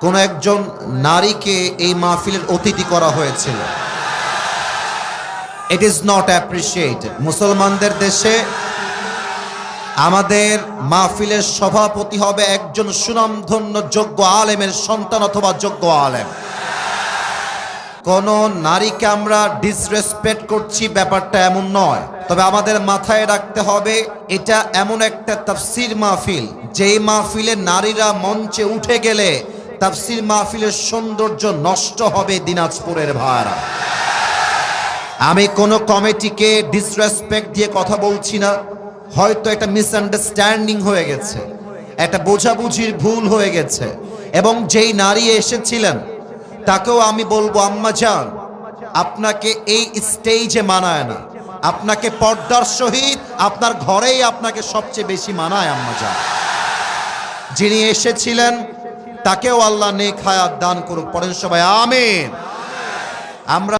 কোন একজন নারীকে এই মাহফিলের অতিথি করা হয়েছিল। It is not appreciated. মুসলমানদের দেশে আমাদের মাহফিলের সভাপতি হবে একজন সুনামধন্য যোগ্য আলেমের সন্তান অথবা যোগ্য আলেম। কোন নারীকে আমরা ডিসরেসপেক্ট করছি ব্যাপারটা এমন নয়, তবে আমাদের মাথায় রাখতে হবে এটা এমন একটা তাফসীর মাহফিল, যেই মাহফিলে নারীরা মঞ্চে উঠে গেলে তাফসীর মাহফিলের সৌন্দর্য নষ্ট হবে। দিনাজপুরের ভাইরা, আমি কোন কমিটিকে ডিসরেসপেক্ট দিয়ে কথা বলছি না। হয়তো একটা মিসআন্ডারস্ট্যান্ডিং হয়ে গেছে, একটা বোঝাবুঝির ভুল হয়ে গেছে, এবং যেই নারী এসেছিলেন তাকেও আমি বলবো, আম্মা জান, আপনাকে এই স্টেজে মানায় না, আপনাকে পর্দার সহিত আপনার ঘরেই আপনাকে সবচেয়ে বেশি মানায়। আম্মা জান, যিনি এসেছিলেন তাকেও আল্লাহ নেক হায়াত দান করুক। পড়েন সবাই আমিন। আমরা